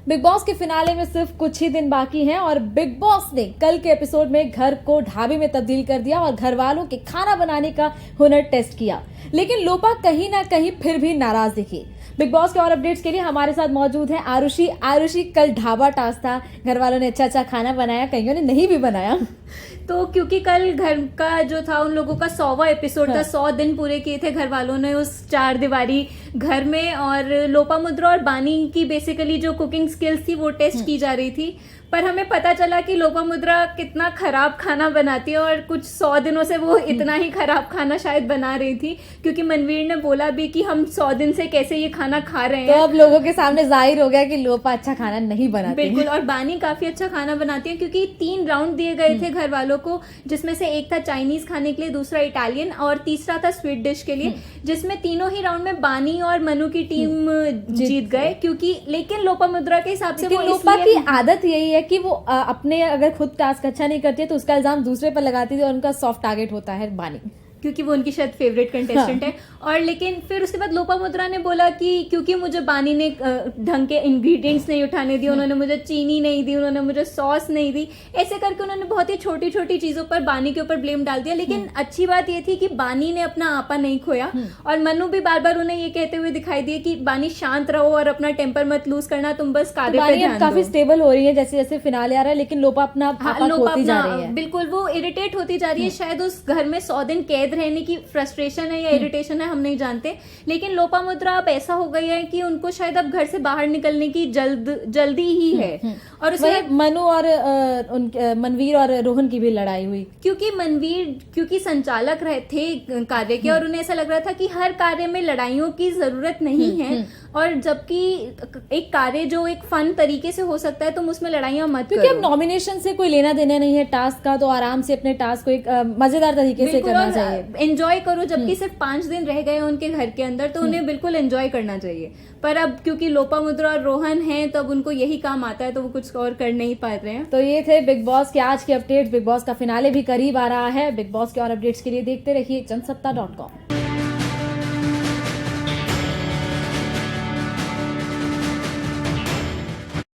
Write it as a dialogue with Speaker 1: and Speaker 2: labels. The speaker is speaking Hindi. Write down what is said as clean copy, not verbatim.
Speaker 1: बिग बॉस के फिनाले में सिर्फ कुछ ही दिन बाकी हैं और बिग बॉस ने कल के एपिसोड में घर को ढाबे में तब्दील कर दिया और घर वालों के खाना बनाने का हुनर टेस्ट किया। लेकिन लोपा कहीं ना कहीं फिर भी नाराज दिखी। बिग बॉस के और अपडेट्स के लिए हमारे साथ मौजूद है आरुषि। कल ढाबा टास्क था, घर वालों ने अच्छा खाना बनाया, कईयों ने नहीं भी बनाया।
Speaker 2: तो क्योंकि कल घर का जो था उन लोगों का 100वां एपिसोड था, 100 दिन पूरे किए थे घर वालों ने उस 4 दीवारी घर में, और लोपामुद्रा और बानी की बेसिकली जो कुकिंग स्किल्स थी वो टेस्ट की जा रही थी। पर हमें पता चला कि लोपामुद्रा कितना खराब खाना बनाती है और कुछ 100 दिनों से वो इतना ही खराब खाना शायद बना रही थी, क्योंकि मनवीर ने बोला भी कि हम 100 दिन से कैसे ये खाना खा रहे हैं।
Speaker 1: तो अब लोगों के सामने जाहिर हो गया कि लोपा अच्छा खाना नहीं बनाती।
Speaker 2: बिल्कुल, और बानी काफी अच्छा खाना बनाती है, क्योंकि 3 राउंड दिए गए थे घर वालों को, जिसमें से एक था चाइनीज खाने के लिए, दूसरा इटालियन और तीसरा था स्वीट डिश के लिए, जिसमें तीनों ही राउंड में बानी और मनु की टीम जीत गए। क्योंकि लेकिन लोपामुद्रा के हिसाब से वो
Speaker 1: लोपा की आदत यही है कि वो अपने अगर खुद टास्क अच्छा नहीं करती है तो उसका इल्जाम दूसरे पर लगाती थी और उनका सॉफ्ट टारगेट होता है बानी,
Speaker 2: क्योंकि वो उनकी शायद फेवरेट कंटेस्टेंट है। और लेकिन फिर उसके बाद लोपामुद्रा ने बोला कि क्योंकि मुझे बानी ने ढंग के इंग्रेडिएंट्स नहीं उठाने दिए, उन्होंने मुझे चीनी नहीं दी, उन्होंने मुझे सॉस नहीं दी, ऐसे करके उन्होंने बहुत ही छोटी छोटी चीजों पर बानी के ऊपर ब्लेम डाल दिया। लेकिन अच्छी बात ये थी कि बानी ने अपना आपा नहीं खोया, और मनु भी बार बार उन्हें ये कहते हुए दिखाई दिए कि बानी शांत रहो और अपना टेम्पर मत लूज करना, तुम बस कार्य पे ध्यान दो।
Speaker 1: काफी स्टेबल हो रही है जैसे जैसे फिनाले आ रहा है, लेकिन लोपा अपना आपा खोती जा रही है।
Speaker 2: बिल्कुल, वो इरिटेट होती जा रही है। शायद उस घर में 100 दिन कैद रहने की फ्रस्ट्रेशन है या इरिटेशन है, हम नहीं जानते। लेकिन लोपामुद्रा अब ऐसा हो गई है कि उनको शायद अब घर से बाहर निकलने की जल्दी ही है। और उसमें
Speaker 1: मनु और मनवीर और रोहन की भी लड़ाई हुई,
Speaker 2: क्योंकि संचालक थे कार्य के, और उन्हें ऐसा लग रहा था कि हर कार्य में लड़ाइयों की जरूरत नहीं है, और जबकि एक कार्य जो एक फन तरीके से हो सकता है, तुम उसमें लड़ाइयां मत करो।
Speaker 1: क्योंकि अब नॉमिनेशन से कोई लेना देना नहीं है टास्क का, तो आराम से अपने टास्क को एक मजेदार तरीके से करना चाहिए,
Speaker 2: एंजॉय करो। जबकि सिर्फ 5 दिन रह गए उनके घर के अंदर, तो उन्हें बिल्कुल एंजॉय करना चाहिए। पर अब क्योंकि लोपामुद्रा और रोहन हैं, तो अब उनको यही काम आता है, तो वो कुछ और कर नहीं पा रहे हैं।
Speaker 1: तो ये थे बिग बॉस के आज के अपडेट्स। बिग बॉस का फिनाले भी करीब आ रहा है। बिग बॉस के और अपडेट्स के लिए देखते रहिए जनसत्ता.com।